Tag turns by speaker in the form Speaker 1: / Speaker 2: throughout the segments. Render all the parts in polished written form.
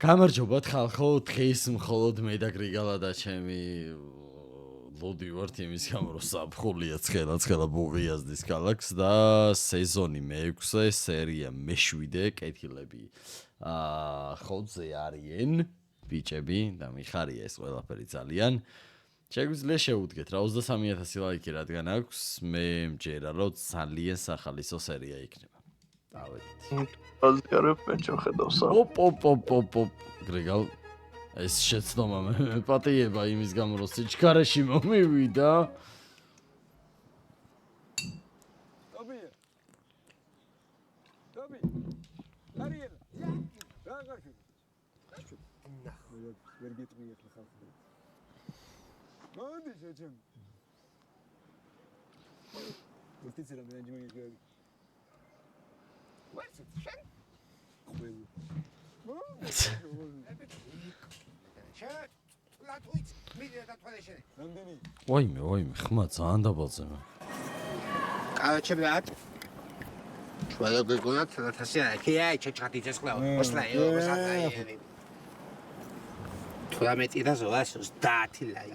Speaker 1: გამარჯობათ ხალხო, დღეს მხოლოდ მე და გრიგალა და ჩემი ლოდი ვართ იმის გამო რომ საფხულია ცხელა ბუღიაზდის ქალაქს და სეზონი მე-6, სერია მე-7 კეთილები ხოძე არიან ბიჭები და მიხარია ეს ყველაფერი ძალიან. შეგვიძლია შევუდგეთ რა 23000 ლაიქი რადგან აქვს მე მჯერა რომ ძალიან სახალისო სერია იქნება. დავედით.
Speaker 2: აზგარებ პეჩო ხედავსა.
Speaker 1: ოპ. გრიგალ ეს შეცდომა მე პატიება იმის გამო რომ სიჩქარეში მომივიდა.
Speaker 3: ტობი. არიელ. რა გარში? ნახო, ვერ გეტყვი ახლა ხალხი. მოდი შეჩემ. ვთიცი რომ დაჯმე იგი. ვერც შენ? ყოველი.
Speaker 1: ვაიმე, ხმა ძალიან დაბალზე მე.
Speaker 4: კაჩები ათ. ჩვენ გეგონათ 1000 აი ჩაჭყდი ეს ყველა. ოსლაი. 18 და ზოლას 30 ლაი.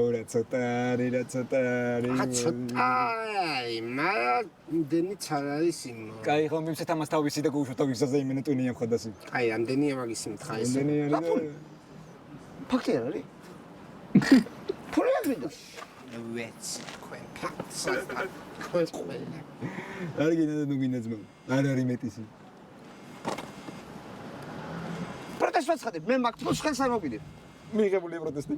Speaker 3: რა ცოტარი.
Speaker 4: აი, მანდენი ცალარის იმო.
Speaker 3: კაი, ხომ იმცეთ ამას თავისი და გუშოთ ვისაზე იმენა ტუნია მხოდასი.
Speaker 4: აი, ამდენია მაგის მითხა ეს.
Speaker 3: ამდენია და
Speaker 4: ფაქტი არ არის? ფული არ ვიდა. ვეც, თქვენ ფაქტს ყველა.
Speaker 3: არ გინდა და ნუ გინდა ძმა. არ არის მეტისი.
Speaker 4: პროტესტს ვაცხადებ, მე მაგ ფულს ხელს არ მოგიდებ.
Speaker 3: მიღებულია პროტესტი.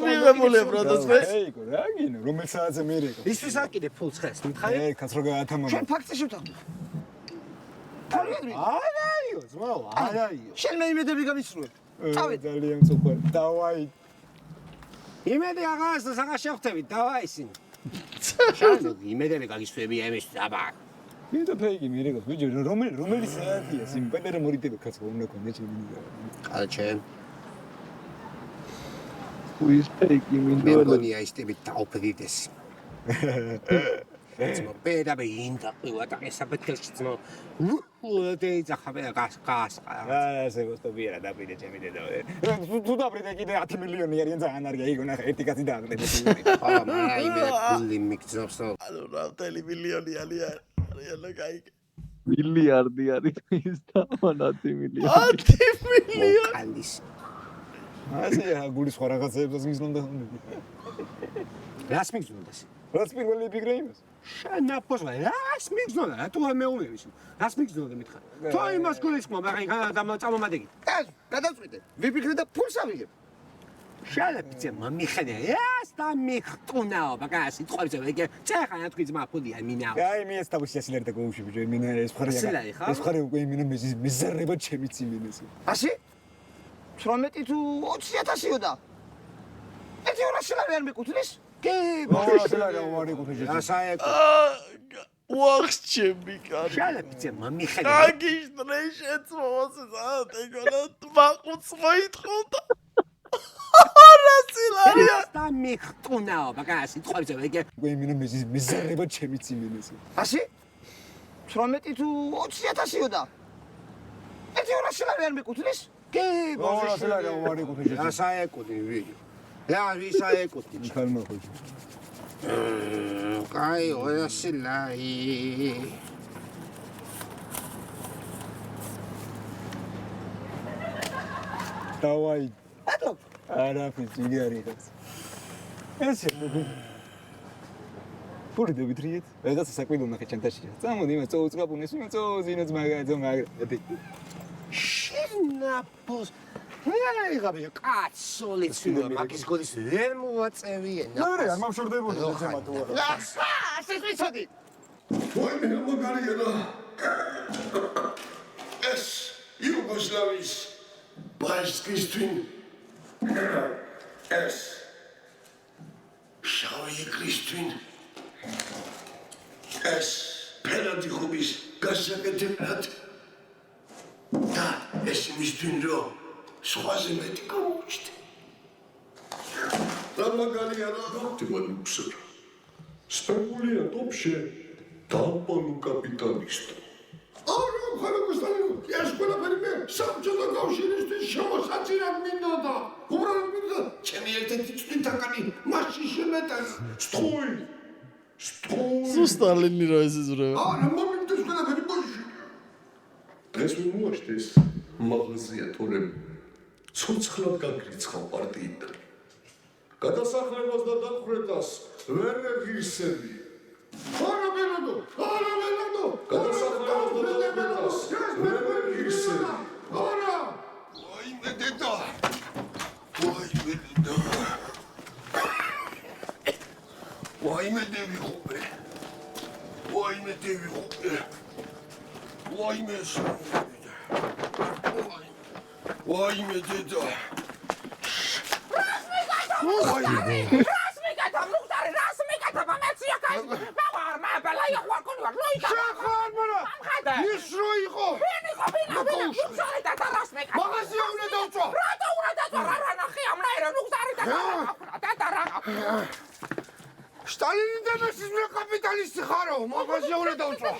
Speaker 1: მიღებულია პროტესტი.
Speaker 3: ეიკო, რა გინდა, რომელ საათზე მირეკო?
Speaker 4: ისთვის არ კიდე ფულს ხელს, მითხარი?
Speaker 3: კაც რო გაათამამო.
Speaker 4: ჩვენ ფაქტს შევთავაზ. ფული არ ვიდა.
Speaker 3: არაიო, ძმაო, არაიო.
Speaker 4: შენ მე იმედები გამისრულე. წავედ.
Speaker 3: ძალიან წუხარ. დავაი.
Speaker 4: იმედი აღარს და საღა შევხვდებით, დავაი ისინი. შენ იმედები გაგისვები ამის აბა.
Speaker 3: მითო ფეიგი მირეკოს, ბიჭო, რომელი საათია, სიმპატია მორიტება კაც უნდა კონდა ჩემი.
Speaker 4: კალჩენ.
Speaker 2: Who's fake?
Speaker 4: მე მგონია ისტებით დაუფრიდესი. ძმო, პედა ბინდა, უატა ესაბეთელში ძმო. უდეიცა ხაბე გასყას.
Speaker 3: ასე გოსტობია დაპირე ჩემი დედავე. თუ დაპირე კიდე 10 მილიონი არიან ძალიან არია, იგო ნახე ერთი კაცი დააყრეთ.
Speaker 4: აა, მე იმედი ფული მიგძნობს.
Speaker 1: ანუ რამდენი მილიონი არიან? რეალო кайკ.
Speaker 2: მილიარდი არის ის და 10 მილიონი.
Speaker 1: 10 მილიონი.
Speaker 4: კალის.
Speaker 3: ასეა გულის სხვა რაღაცებსაც მიზნობდა.
Speaker 4: რას მიგძნოდეს?
Speaker 3: რაც პირველი ფიქრე იმას.
Speaker 4: შენ ნაპოსვა, რას მიგძნოდა? რატო მეუბნები? რას მიგძნოდა მითხარ? თუ იმას გულისხმობ, მაგრამ წამომადეგი. გადავწყვიტე. ვიფიქრე და ფულს ავიღებ. შალაფიცე მომიხედე, ეს და მიხტუნაო, ბაგა სიტყვებზე ვეგე. წეხანა თქვი ძმა ფულია მინაო.
Speaker 3: აი მე ეს თავისი ასილერი და გოუში ბიჭო, მინა ეს ხარია.
Speaker 4: ასილერი ხა?
Speaker 3: ეს ხარია უკვე მინა მეზარება ჩემი ციმინეს.
Speaker 4: ასი? 18 თუ 20000-იო და. 1200 ლარი არ მეკუთვნის? კი,
Speaker 3: ასილერი ვარი გუთეჯი.
Speaker 4: ასაეკო.
Speaker 1: ვახჩები კარი.
Speaker 4: შალაფიცე მომიხედე.
Speaker 1: აგიშტრე შეცმოვასე ზატეგონა თმაყუც მოითხოვდა. რასილარია
Speaker 4: და მიხტუნაო, ბაგა სიტყვებზე ვეგე.
Speaker 3: უკვე მინა მეზარება ჩემი ციმინეს.
Speaker 4: ასი? 18 თუ 20000-იო და. 1200 ლარი არ მეკუთვნის? კი,
Speaker 3: ასილერი ვარი გუთეჯი.
Speaker 4: ასაეკოდი ვიდეო. რა ვისაეკოდი?
Speaker 3: ხალმა ხოჭი.
Speaker 4: კაი, 200 ლარი.
Speaker 3: დავაი.
Speaker 4: ატო,
Speaker 3: არაფერს იგი არ იღებს. ესე ფური დევიტრიეთ. რაღაცა საკვირო ნახე ჩანთაში. წამოდი იმას წოუწყაპუნეს, იმას წოზინოც მაგაძო მაგრადი.
Speaker 4: შენაპოს. რა იღაბია კაცოლიც ვიდა მაგის გოლის ვერ მოვაწევიე.
Speaker 3: ნარე, არ მომშორდებოდი ზემათო არა.
Speaker 4: ლასა, ეს ვიცოდი.
Speaker 5: ვაიმე მაგარია. ეს იუგოსლავიის ბაჟკის twin. ეს შავი კრისტინ. ეს პენალტი ხუბის გასაკეთებლად. და ეს იმის twin რო სხვაზე მეტი გამოჩნდა. და მაგალია რა თვითონ სპეკულია ტოპში დამპანუ კაპიტალისტო. არა, ხარ გასტანო. ეს ყველაფერი მე საბჭოთა კავშირისთვის შემოსაწირად მინდოდა. უბრალოდ მინდოდა ჩემი ერთ-ერთი წვრთნითაკანი მასში შემეტანა. სტხოვი.
Speaker 1: სულ სტალინი რა ეზიზრება.
Speaker 5: არა, მომიმდეს ყველაფერი ბოში. დღეს ვინ მოაშთეს მაღაზია თორემ ცოცხლად გაგრიცხავ პარტიიდან. გადასახლებას და დახვრეტას ვერ ვეღირსები. არა მენადო, გადასახლებას და დახვრეტას ვერ ვეღირსები. არა. ვაიმე დედა. ვაიმე დევიხობე. ვაიმე დევიხობე. ვაიმე ვაიმე დედა. ის რო იყო? მაღაზია უნდა დავწვა. სტალინი და ნაციზმი კაპიტალისტი ხარო, მაღაზია უნდა დავწვა.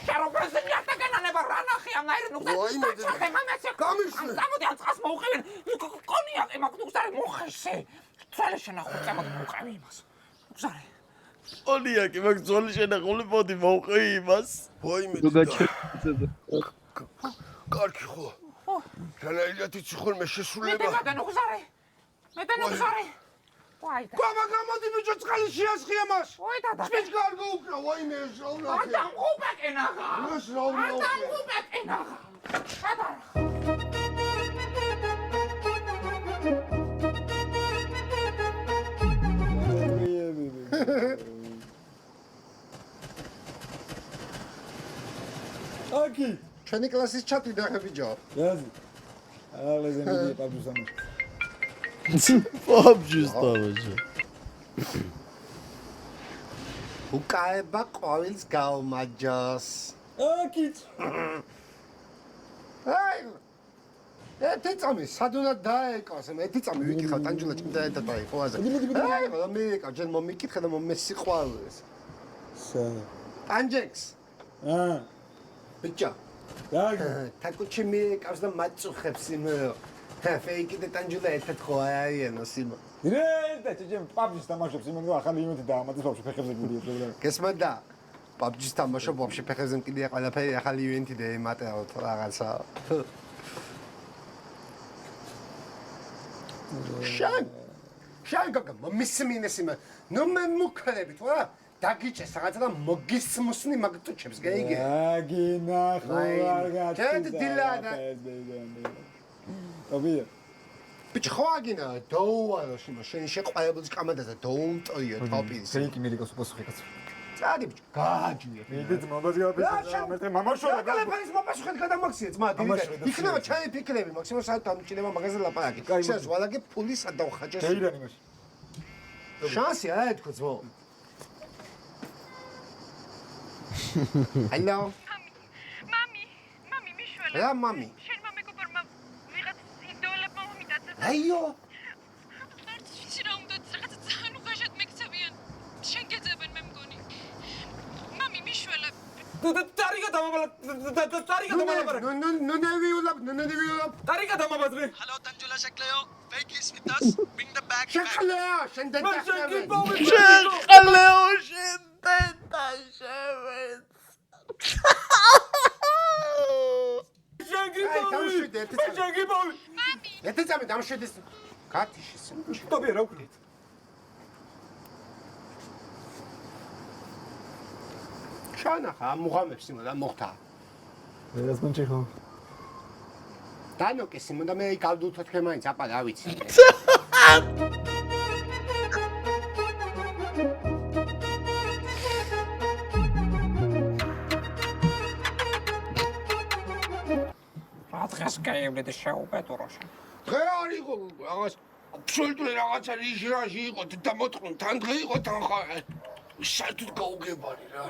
Speaker 1: ონიაკი მაგ ძველი შენახული მოდი მოვყევი იმას.
Speaker 5: ვაიმე
Speaker 2: თუ
Speaker 5: დედა.
Speaker 2: გაჩერდა.
Speaker 5: კარგი ხო? რანაირად იცი ხოლმე შესრულება? Mama, გამოდი ბიჭო, წყალი შეასხია მას. სპეც გარგო უკრა, ვაიმე ეს რა უნდა. ეს რა უნდა.
Speaker 6: აკი
Speaker 4: ჩვენი კლასის ჩატი და ხებიჯო.
Speaker 6: რაზი ალეზე მიდი პაბჯუსამო
Speaker 1: PUBG-ს თამაშობ.
Speaker 4: უკაება ყვავილს გაუმაჯოს.
Speaker 6: აკიც
Speaker 4: აი ერთი წამი სადუნად დაეკოს, ერთი წამი ვიკითხავ ტანჯულა ჭიმდა და დაიყო აზე. აი, მომიკა, ჯენ მომიკითხე და მომესიყვავილეს. ტანჯექს. ბიჭო. თაკუჩი მიყავს და მაწუხებს იმ ფეიკი და ტანჯულა ერთად ხო აიანოს იმ.
Speaker 6: რე და ჩემ პაბჯის თამაშობს იმენ რომ ახალი ივენთი დაამატეს ბავშვი ფეხებზე გულია პრობლემა.
Speaker 4: გესმოდა? პაბჯის თამაშობ ბავშვი ფეხებზე მკიდია ყველაფერი ახალი ივენთი და ემატეოთ რაღაცა. შენ გაგა მისმინეს იმ ნუ მე მუქრებით რა დაგიჭეს რაღაცა და მოგისმუსნი მაგტუჩებს გეიგე
Speaker 6: აგინა ხوار
Speaker 4: გატი დილადა
Speaker 6: ობია
Speaker 4: ბიჭ ხო აგინა დაუვარო შენ შეყვარებულს კამადაზე დაუმტოიო ტოპის
Speaker 6: ფეიკი მილიკოს პასუხი კაცო
Speaker 4: წადი ბიჭ გააჯია
Speaker 6: მიდი მომბაზი გაფესა მე მამაშორა
Speaker 4: გალეფანის მოპასუხეთ გადამახსია ძმა იქნება ჩაი ფიქრები მაქსიმუმ საათი დამჭირება მაგაზე ლაპარაკი შენ ზვალაგე ფული სადავხაჭეს
Speaker 6: დეირანი მაშ
Speaker 4: შანსი არა თქო ძმო Hello.
Speaker 7: Mami, მიშველა.
Speaker 4: რა მამი?
Speaker 7: შენმა მეგობრმა ვიღაც იდეოლებმა მომიტაცა.
Speaker 4: აიო.
Speaker 7: არც ვიცი რა უნდა რაღაცა ძალიან უხეშად მეკცევიან. შენ გეძებენ მე მგონი. მამი, მიშველა.
Speaker 6: ტარიგა დამაბალა.
Speaker 4: ნუ ნევიულობ.
Speaker 6: ტარიგა დამაბაზრე.
Speaker 8: Hello, Tanjula Shakleo. Fake is with us. Bring the bag.
Speaker 4: შეხლეა, შენ დედახები.
Speaker 1: შეყლეო შენ დედაშევეც.
Speaker 6: შეგიბოვი.
Speaker 7: მამი.
Speaker 4: ერთი წამი დამშვიდეს. გათიშის.
Speaker 6: ტობია რა ვქნით?
Speaker 4: ჩანახა მუღამებს იმა და მოხდა.
Speaker 6: ეს მონჩი ხო?
Speaker 4: დანოკეს იმა და მე გავდუთოთ ხე მაინც აპა რა ვიცი.
Speaker 3: დღეს გაივლე და შეუბედუროშა.
Speaker 5: დღე არ იყო რაღაც აბსოლუტური რაღაცა ნიშნაში იყო და მოტყნ თან დღე იყო თან ხარ. საერთოდ გაუგებარი რა.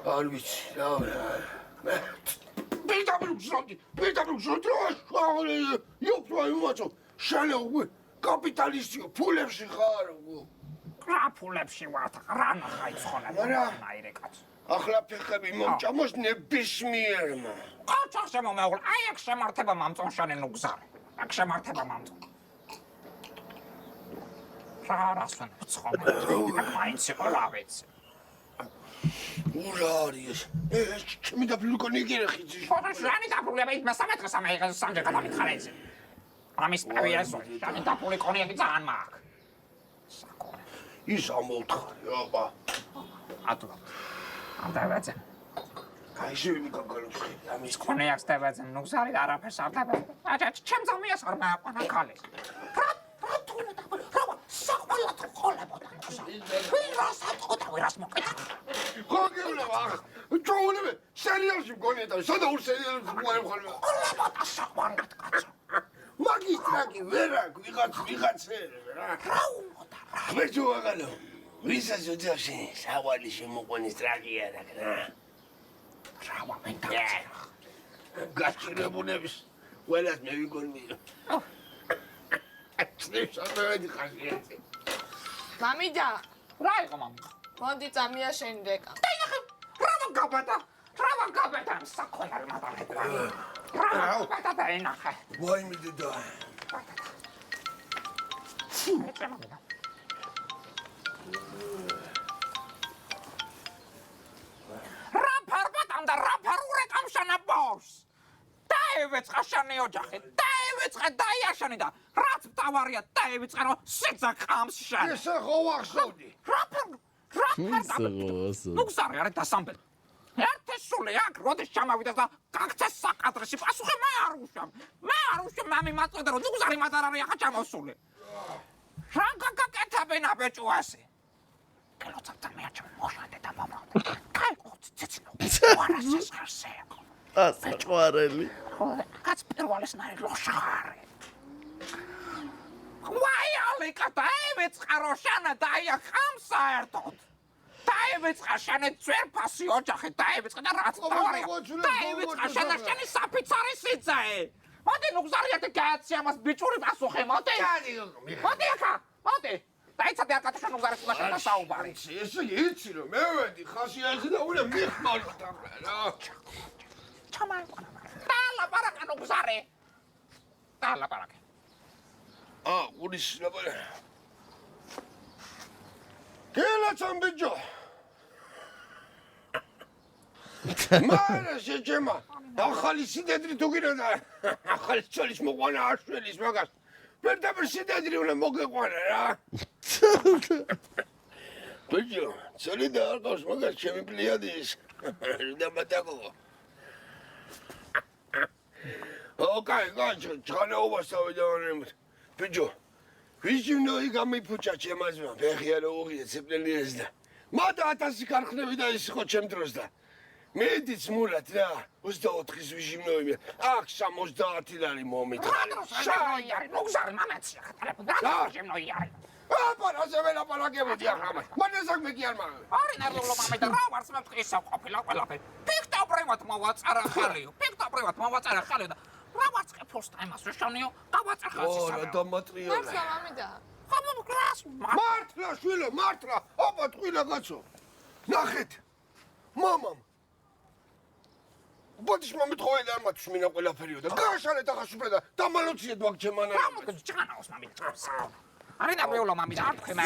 Speaker 5: არ ვიცი რა. მე პირდაპირ იოფტვა იმაცო შენ უკვე კაპიტალისტიო ფულებში ხარ.
Speaker 3: კრაფულებში ვართ, რა ნახა იცხოვნა ნაირე კაცო.
Speaker 5: ახლა ფეხები მომჭამოს ნებისმიერმა.
Speaker 3: ყოჩახ შემომეუღლა, აი აქ შემართება მამწონშანი ნუგზარი. აქ შემართება მამწონ. რას ვენებს ხოლმე? აქ მაინც იყო ლავეცი.
Speaker 5: ურა არის ეს ჩემი დაფლუკონი კიდე ხიძი.
Speaker 3: შანი დაფლულება ის მესამეთხე სამჯერ გადამითხარ ეს. ამის პავიასო, შანი დაფლული კონიაკი ძალიან მაქვს.
Speaker 5: ის ამოთხარი, აბა.
Speaker 3: ატო. ამდავეცე.
Speaker 5: გაიშევი გაგალუხი, ამის
Speaker 3: კონიაკს დავეცე, ნუგზარი არაფერს არ დავეცე. აჩა, ჩემ ზომიას არ მააყვანა ქალი. რა თუნდა და საკმაოდ ხოლებოდა. ვირას ატყოდა, ვირას მოკეთა.
Speaker 5: გოგევლება, ჯოულები, სერიალში მგონია და სადა ურ სერიალში მგონია ხოლმე.
Speaker 3: ხოლებოდა საკმაოდ კაცო.
Speaker 5: მაგისტრატი ვერა ვიღაცე რა.
Speaker 3: რა უნდა რა.
Speaker 5: მეჯო აგალო. ვისაც უძახში სავალი შემოყვანის ტრაგია და რა.
Speaker 3: რა მომენტა.
Speaker 5: გაჭირებულების ყველას მე ვიგონია. წნევსამევედი ხასიათი.
Speaker 9: მამიდა,
Speaker 3: რა იყო მამიდა?
Speaker 9: მოდი წამია შენ რეკა.
Speaker 3: რა ვაგაბედა საკონარი მატარება. რა დაინახე.
Speaker 5: ვაიმე დედა.
Speaker 3: რა ფარბატამ და რა ფარურეკამ შანაბავს. დაევეწყა შანი ოჯახი, დაევეწყა დაიაშანი და რაც მთავარია დაევეწყა რომ სიძა ხამს შანი.
Speaker 5: ესა ხო ვახსოვდი.
Speaker 3: რა ნუგზარი არის დასამბელი. ერთი სული აქ როდის ჩამავიდა და გაქცეს საკადრში პასუხი მე არ უშავ მამი მაწოდა რომ ნუგზარი მატარარი ახლა ჩამოსული. რა გაკეთებინა ბეჭუასი? კელოცავდა მე აჩვენ მოშანდა და მომავდა. კაი ციცინო. ვარასის ხარსე.
Speaker 1: ასაყვარელი.
Speaker 3: კაც პირველის ნარი ლოშარი. ვაი კატაევეწყა როშანა დაია ხამსა ერთოდ. დაევეწყა შენ ძვერფასი ოჯახი დაევეწყა და რაც თავარია. დაევეწყა შენ და შენი საფიცარი სიძაე. მოდი ნუგზარიათი გააცი ამას ბიჭური პასუხი მოდი. მოდი ახლა, მოდი. დაიცადე აკათა შენ ნუგზარის ლაშა და საუბარი.
Speaker 5: ესე იცი რომ მე ვედი ხასიათი და უნდა მიხმარდა რა.
Speaker 3: ჩამაიყვანა. დალაპარაკა ნუგზარი. დალაპარაკა.
Speaker 5: ურის ლაპარა. გელაცამ ბიჭო. მარა შეჭემა. ახალი სიდედრი თუ გინდა ახალი ცოლის მოყვანა აშველის მაგას. პირდაპირ სიდედრი უნდა მოგეყვანა რა. ბიჭო, ცოლი და არ ყავს მაგას ჩემი პლიადის. და მათაკო. ოკაი, ჩხანაობას თავიდანვე. ბიჭო, ვიჟინოი გამიფუჭა ჩემაზმა, ფეხია რო უღია ცეპლელიეს და მათ 1000 ქარხნები და ის ხო ჩემ დროს და მედიც მურად რა 24-ის ვიჟინოი აქ 70 ლარი მომითხარი.
Speaker 3: შაი, ნუგზარი მამაცია ხატარებ. შემნოი არის.
Speaker 5: აპარაზე ველაპარაკებოდი ახლა მას. მანესაკ მე კი არ მაგ.
Speaker 3: არი ნერვულო მამიდა რა ვარს მეთქისა ყოფილა ყველაფერი. პიქტობრივად მოვაწარა ხალიო. პიქტობრივად მოვაწარა ხალიო და რა ვარცხებულს და იმას ვეშანიო დავაწახასი
Speaker 5: ო რა დამატრიალა.
Speaker 9: მართლა მამიდა.
Speaker 3: ხომ გრას
Speaker 5: მართლა შვილო, მართლა. ოპა ტყილა კაცო. ნახეთ. მამამ. ბოდიშ მომიტყოელი არ მაქვს მინა ყველაფერიო და გააშალეთ ახლა შუბე და დამალოციეთ მაგ ჩემანა.
Speaker 3: რა მოგწ ჩანაოს მამიდა. არი ნერვულო მამიდა არ თქვი მე.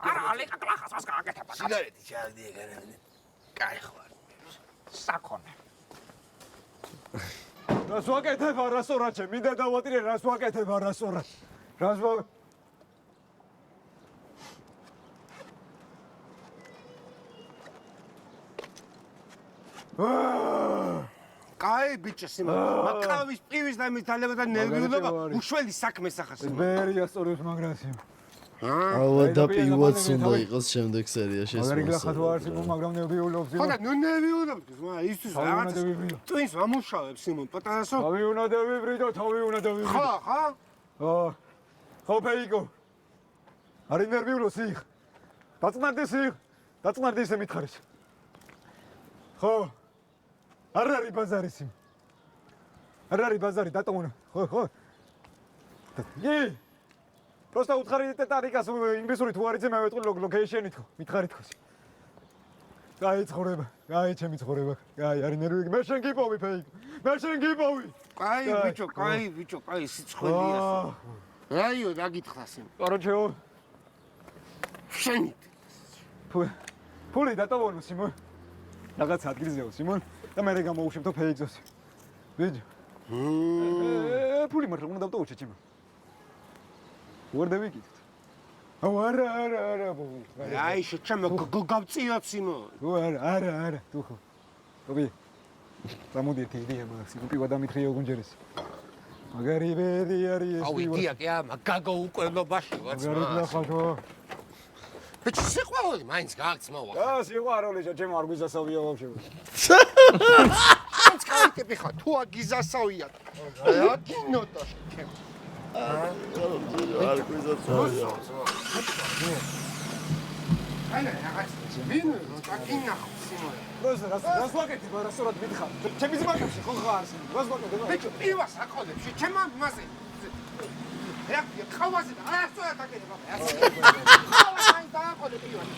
Speaker 3: არა ალეკა კლახას მას გააკეთება.
Speaker 5: სიგარეტი ჩავდი ეგ. კაი ხარ.
Speaker 3: საკონე.
Speaker 6: რას ვაკეთებ არასორაჩე, მინდა დავატირე რას ვაკეთებ არასორა. რას ვა
Speaker 4: კაი ბიჭო სიმა, მაკავის პივის და იმის თალება და ნერვიულობა უშველი საქმე სახას.
Speaker 6: ბერია სწორებს მაგრასი.
Speaker 1: ალა და პივოც უნდა იყოს შემდეგ სერიაში ეს.
Speaker 6: აგარი გლახათო არ სიმო, მაგრამ ნერვიულობს.
Speaker 4: ხო და ნერვიულობს, მა ისთვის რაღაც ტვინს ამუშავებს სიმო, პატარასო.
Speaker 6: თავი უნდა დავიბრიდო, თავი უნდა დავიბრიდო.
Speaker 4: ხო?
Speaker 6: ხო ფეიკო. არი ნერვიულოს იქ. დაწნარდეს იქ. დაწნარდეს ისე მითხარეს. ხო. არ არის ბაზარი სიმ. არ არის ბაზარი დატოვნა. ხო. კი. Просто უთხარი ტეტარიკას ინგლისური თუ არ იცი მე ვეტყვი ლოკეიშენი თქო, მითხარი თქოს. Გაი ცხოვრება, გაი ჩემი ცხოვრება. Გაი არის ნერვი, მე შენ გიპოვი ფეიქ. მე შენ გიპოვი.
Speaker 5: კაი ბიჭო, კაი სიცხველია. რაიო დაგითხრას იმ.
Speaker 6: Короче,
Speaker 5: შენი
Speaker 6: ფული დატოვონო სიმონ. რაღაც ადგილზეო სიმონ და მე გამოუშვებთო ფეიქს. ბიჭო. ფული მართლა უნდა დავტოვო ჩემო. ვარ დავიკიდეთ. არა, ბო.
Speaker 5: აი შეჩემო გავწიოთ სიმონ.
Speaker 6: არა, თუ ხო. ობი. დამოდიეთ იდეა მაგ სიმონ პივა დამითხრია უგუნჯერეს. მაგარი ვედი არის ეს.
Speaker 5: აუ იდეა, მაგაგო უკვლობაში ვარ.
Speaker 6: მაგარი ნახავო.
Speaker 5: ბიჭო, სიყვარული მაინც გააგწმოვა.
Speaker 6: სიყვარული ჩემო არ გვიზასავია ვაფშე.
Speaker 5: მაინც კაიტები ხარ, თუ აგიზასავია. აკინოტა ჩემ.
Speaker 1: არ გვიზასავია.
Speaker 5: ანა რაღაც ვინ აკინახო სიმონ.
Speaker 6: რას ვაკეთებ, რასწორად მითხარ? ჩემი ძმაკებში ხო ხარ სიმონ? რას ვაკეთებ?
Speaker 5: ბიჭო, პივას აკოდებში, ჩემო მასე. რა ხავაზე და არასწორად აკეთებ ასე. ხავაზე დააყოლე პივას.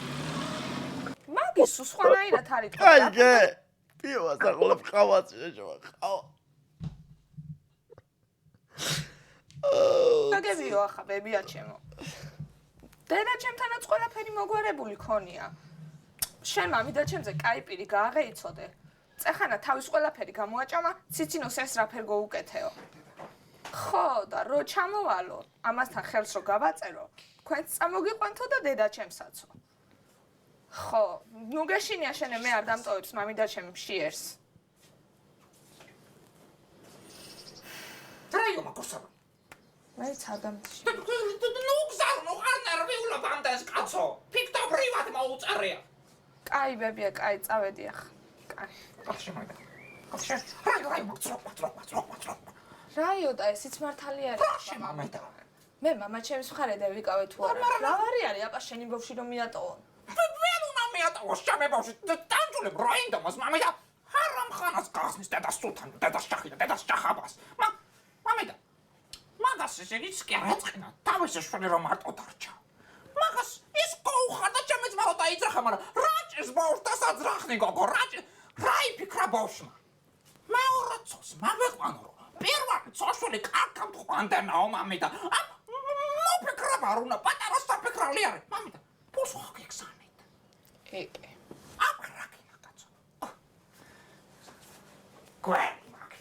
Speaker 9: მაგის სხვანაირად არის.
Speaker 1: აიგე. პივას ახლობ ხავაც შეჭვა. ხავა.
Speaker 9: აგებიო ახლა ბებია ჩემო. დედა ჩემთანაც ყველაფერი მოგვარებული ქონია. შენ მამი და ჩემზე კაი პირი გააღეიცოდე. წეხანა თავის ყველაფერი გამოაჭამა, ციცინოს ეს რაფერ გოუკეთეო. ხო და რო ჩამოვალო, ამასთან ხელს რო გავაწერო, თქვენც წამოგიყვანთო და დედა ჩემსაცო. ხო, ნუ გეშინია შენე მე არ დამტოვებს მამი და ჩემ შიერს.
Speaker 3: რაიო მაგოსამა.
Speaker 9: მეც არ დამტში.
Speaker 3: ნუ გზავნო არ ნერვიულობ ამდენს კაცო. ფიქტობრივად მოუწერია.
Speaker 9: კაი ბებია, კაი წავედი ახლა. კაი.
Speaker 3: ახშე მაგა. ახშე. რაიო მოგწროყ.
Speaker 9: რაიო და ესიც მართალი არის.
Speaker 3: ახშე მამედა.
Speaker 9: მე მამა ჩემს მხარედ ვიკავე თუ არა. რა არის აპა შენი ბავშვი რომ მიატოვო?
Speaker 3: ვერ უნდა მიატოვო შემე ბავშვი. დანჯულებ რაინდამას მამედა. ჰარამ ხანას გახსნის დედას სულთან, დედას ჩახი და დედას ჩახაბას. მამედა. მაგას ესენიც კი არაწყინა. თავის შვილი რომ მარტო დარჩა. მაგას ის გოუხარ და ჩემი ძმა რო დაიძრახა, მაგრამ რაჭის ბავშვს დასაძრახნი გოგო, რა იფიქრა ბავშვმა? მეორე წელს მავეყვანო რომ პირველი წოშვილი კარგად ყვანდენაო მამედა. მოფიქრება არ უნდა პატარა საფიქრალი არის. მამედა, ფულს ხო გეგზავნით?
Speaker 9: კი.
Speaker 3: აკრაკინა კაცო. გვენი მაგ.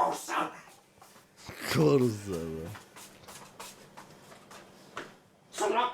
Speaker 3: ორსალა.
Speaker 1: კორზალა.
Speaker 3: ზრა.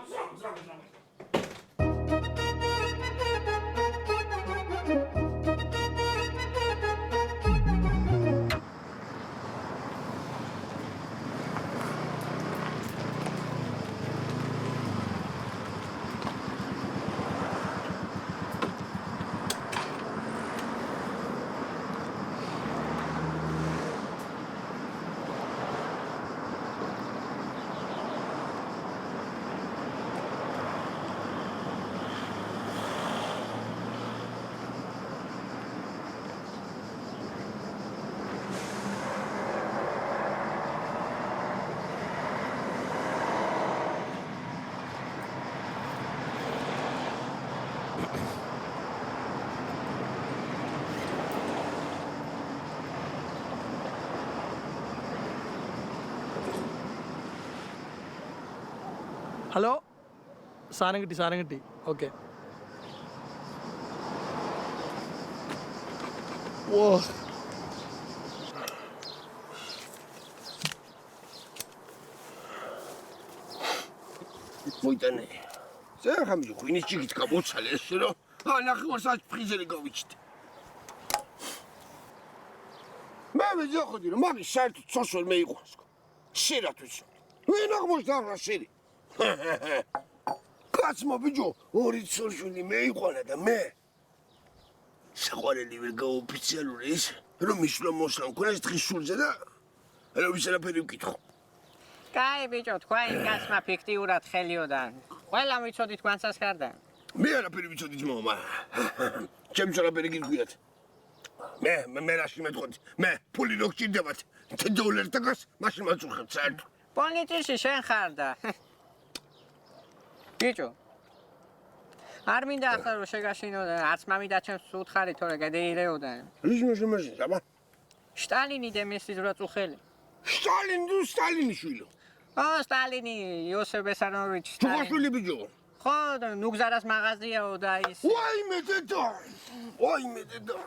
Speaker 10: హలో సారంగటి okay
Speaker 1: Whoa.
Speaker 5: მოიტანე. ზერხამი ღვინის ჭიქით გამოცალე ესე რომ ნახევარსაათი ფრიზერი გავიჩიტე. მე ვეძახოდი რომ მაგის საერთოდ ცოცხალ მეიყვანს. შერათვის. ვინ აღმოჩნდა რა შერი? კაცმა ბიჭო, ორი ცოლშვილი მეიყვანა და მე საყვარელი ვერ გაოფიციალური ის რომ მისვლა მოსლა მქონეს დღის სულზე და რა ვისერაფერი ვკითხო.
Speaker 11: კაი ბიჭო, თქვენ კაცმა ფიქტიურად ხელიოდან. ყველა მიცოდი თქვენსას გარდა.
Speaker 5: მე არაფერი ვიცოდი ძმაო, მაგრამ ჩემს არაფერი გიგვიათ. მე რაში მეტყოდი? მე ფული რო გჭირდებათ $10 მაშინ მაწუხებთ საერთოდ.
Speaker 11: პოლიციაში შენ ხარ და ბიჭო არ მინდა ახლა რომ შეგაშინო და არც მამიდა ჩემს უთხარი თორე გადეირეოდა
Speaker 5: რის მოსიმაშინ აბა
Speaker 11: სტალინი და მესის რა წუხელი
Speaker 5: სტალინიშვილო
Speaker 11: სტალინი იოსებ ბესარონოვიჩ
Speaker 5: ჩუხაშვილი ბიჭო
Speaker 11: ხო ნუგზარას მაღაზიაო და ის
Speaker 5: ვაიმე დედა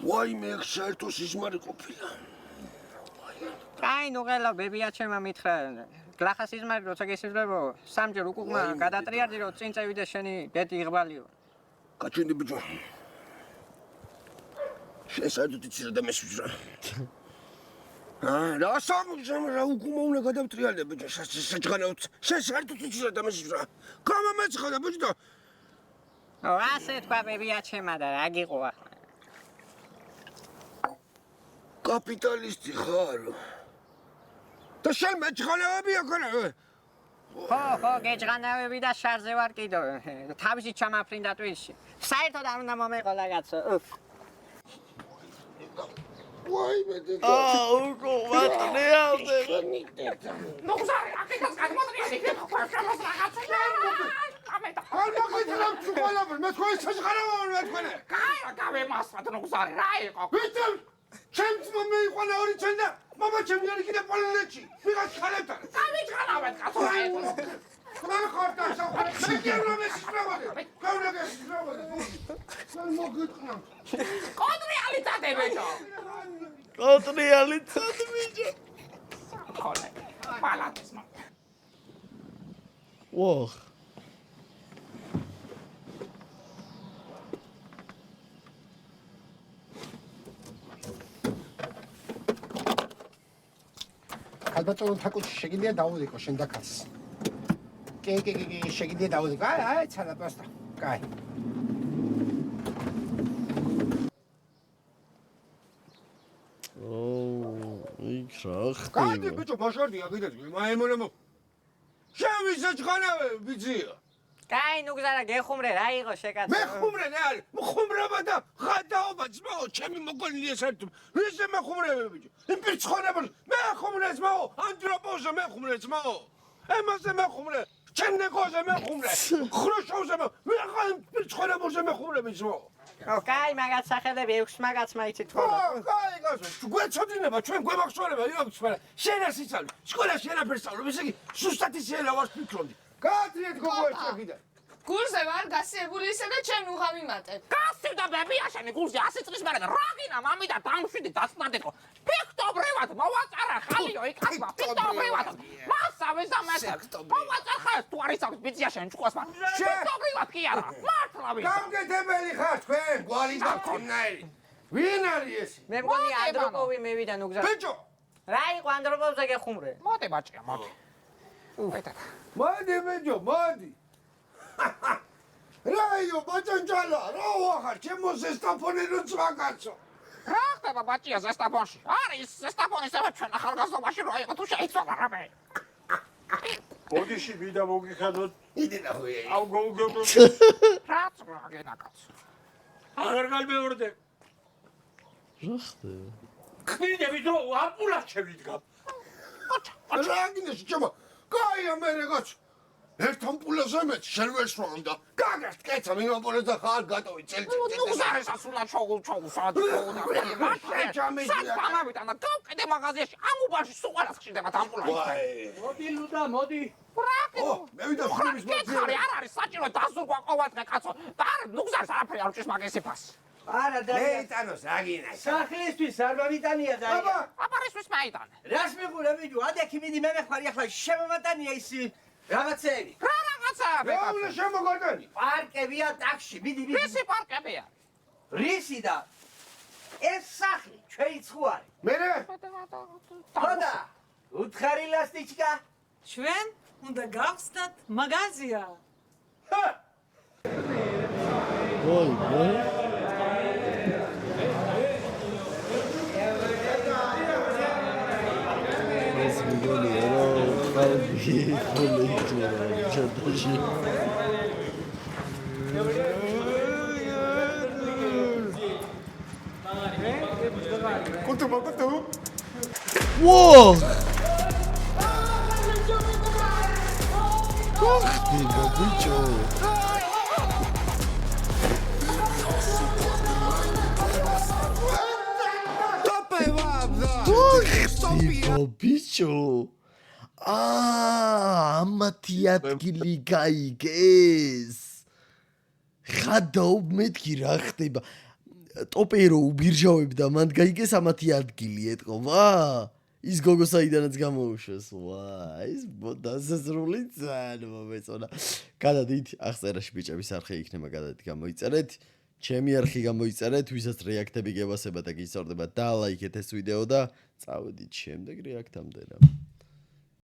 Speaker 5: ვაიმე საერთო სიზმარი ყოფილა
Speaker 11: აი ნუღელა ბებია ჩემა მითხრა გლახა სიზმარი როცა გესიზმრებო სამჯერ უკუღმა გადატრიარდი რომ წინ წევიდე შენი ბედი იღბალიო
Speaker 5: გაჩენდი ბიჭო შეესადოთ იცი და მესვიძრა რა სამჯერ უკუღმა უნდა გადავტრიალდე ბიჭო საჭღანაუც შეესადოთ იცი და მესვიძრა გამამეცხადა ბიჭო
Speaker 11: ასე თქვა ბებია ჩემა და რა გიყო ახლა
Speaker 5: კაპიტალისტი ხარ და შენ მეჭხალავები აქ
Speaker 11: ხო გეჭღანავები და შარზე ვარ კიდო თავისი ჩამაფრინდა ტვირში საერთოდ არ უნდა მომეყოლა კაცო
Speaker 5: ვაიმე დედა
Speaker 1: უკო ვატრიალდე
Speaker 3: ნუგზარი აკეთებს გადმოტრიალდი ხო შემოს რაღაცა
Speaker 5: არ მოგიძრამ ჩუყალაბ მე თქვენ საჭყარავარ მე თქვენ
Speaker 3: კაი გავემასვათ ნუგზარი რა იყო
Speaker 5: ვიცი ჩემს მომეიყვანა ორი ჩენ და მამა ჩემი არის კიდე პოლონეთში ვიღაც ხალებთან
Speaker 3: დავიჭყალავეთ კაცო რა იყო
Speaker 5: მე ხორტა საუბარი მე გერმანიაში შევადე გავნაგეს შევადე სულ მოგიტყნა
Speaker 3: კოდრიალი წადე ბიჭო
Speaker 1: კოტრიალი წად ბიჭო
Speaker 3: ხოლე პალატის მა
Speaker 1: ვოხ
Speaker 5: ალბათო თაკუჩი შეგიძლია დავუდიკო შენ და კაცს კი შეგიძლია დავუდიკო აი ცალა პასტა კაი
Speaker 1: იქ რა
Speaker 5: კაი
Speaker 1: ხდება
Speaker 5: ბიჭო ბაშარდია კიდე მაემონემო შევიზე ჭხანავე ბიძია
Speaker 11: კაი ნუგზარა გეხუმრე რა იყო შეკაცო
Speaker 5: მე ხუმრე რა არის ხუმრობა და ხადაობა ძმაო ჩემი მოგონილია საერთოდ ვიზე მე ხუმრები ბიჭო იმ პირცხონებას მე ხუმრე ძმაო ანდროპოზე მე ხუმრე ძმაო ემაზე მე ხუმრე ჩემნეკოზე მე ხუმრე ხრუშოვზე მე ხა იმ პირცხონებაზე მე ხუმრები ძმაო
Speaker 11: კაი მაგაც სახელები 6 მაგაცმა იცით ხო
Speaker 5: კაი გასო გვეცოდინება ჩვენ გვემახსოვრება იოქს მაგრამ შენ არ სიცალე სკოლაში არაფერს სწავლობ ესე იგი სუსტად ისელა ვარ ფიქრობდი გაატრიეთ გოგოეჭა კიდე
Speaker 9: გულზე ვარ გასიებული ისე და ჩემ უღავ იმატებ
Speaker 3: გასივდა ბებია შენი გულზე 100 წლის მერე რაგინა მამიდა დამშვიდი დაწნანდეთო ფიქტობრივად მოვაწარა ხალიო იქასმა ფიქტობრივად მასავე სამასა მოვაწახა თუ არის აქვს ბიძია შენ ჭკუას მაგრამ ფიქტობრივად კი არა მართლა ვიზა
Speaker 5: გამგედებელი ხარ თქვენ გვარი და ქონნაერი ვინ არის ეს
Speaker 11: მე მგონი ანდროპოვი მევიდა ნუგზარ
Speaker 5: ბიჭო
Speaker 11: რა იყო ანდროპოვზე გეხუმრე
Speaker 3: მოდი ბაჭია მოდი
Speaker 5: მოდი ბიჭო მოდი რაიო ბაჭანჯალა რა ვახარ ჩემო ზესტაფონი რო ძვაკაცო
Speaker 3: რა ხდება ბაჭია ზესტაფონში არის ზესტაფონის ევა ჩვენ ახალგაზრდობაში რა იყო თუ შეიცვალა რამე
Speaker 4: ბოდიში ვიდა მოგიხადოთ
Speaker 5: იდი ნახე
Speaker 4: აუ გოგო
Speaker 3: რაც რა გენაკაც
Speaker 4: აღარ გალმეორდე
Speaker 1: რა ხდება
Speaker 4: ქმნიდები თუ ამპულას შევიდგა
Speaker 5: რა გინდა ჩემო კაი ამერიკაც ერთ ამპულაზე მეც შენ ვესვამ და გაგას კეცა მიმაპოლეს და ხარ გატოვი წელიწად
Speaker 3: ნუგზარის ასულა ჩოგულ საათი მაშინ სამავიდან და გავკიდე მაღაზიაში ამუბაში სუყარას ხშირდება ამპულაში
Speaker 4: მოდი ლუდა მოდი
Speaker 5: ო მე ვიდა ხმის
Speaker 3: მოძიარი არ არის საჭირო დასურვა ყოველდღე კაცო და არ ნუგზარს არაფერი არ უჭირს მაგისი ფას
Speaker 4: არა და
Speaker 5: მეიტანოს აგინა
Speaker 4: სახლისთვის არ მომიტანია და
Speaker 3: აბარისთვის მაიტანე
Speaker 4: რას მიყურე ვიდეო ადექი მიდი მე მეხარი ახლა შემომატანია ის რაღაცები
Speaker 3: რა რაღაცაა
Speaker 5: რა უნდა შემოგატანი
Speaker 4: პარკებია ტაქსში მიდი მიდი
Speaker 3: ვისი პარკებია
Speaker 4: რისი და ეს სახლი ჩვენი ცხუარი
Speaker 5: მერე
Speaker 4: ხოდა უთხარი ლასტიჩკა
Speaker 12: ჩვენ უნდა გავხსნათ მაღაზია
Speaker 1: ვაი ვაი ეს მიგონია რა qalbi ხოლე ჩადაში
Speaker 5: კუტუ მოკუტუ
Speaker 1: ვოუ ხდება ბიჭო? ხდება ბიჭო? ამათი ადგილი გაიგეს. ხადაობ მეთქი რა ხდება? ტოპერო უბირჟავებ და მან გაიგეს ამათი ადგილი ეტყობა? ის გოგო საიდანაც გამოუშვეს. ვა, ის დასასრული ძალიან მომეწონა. გადადით აღწერაში ბიჭების არხი იქნება, გადადით გამოიწერეთ. ჩემი არხი გამოიწერეთ, ვისაც რეაქტები გევასება და გისწორდება და ლაიქეთ ეს ვიდეო და წავედით შემდეგ რეაქტამდე რა.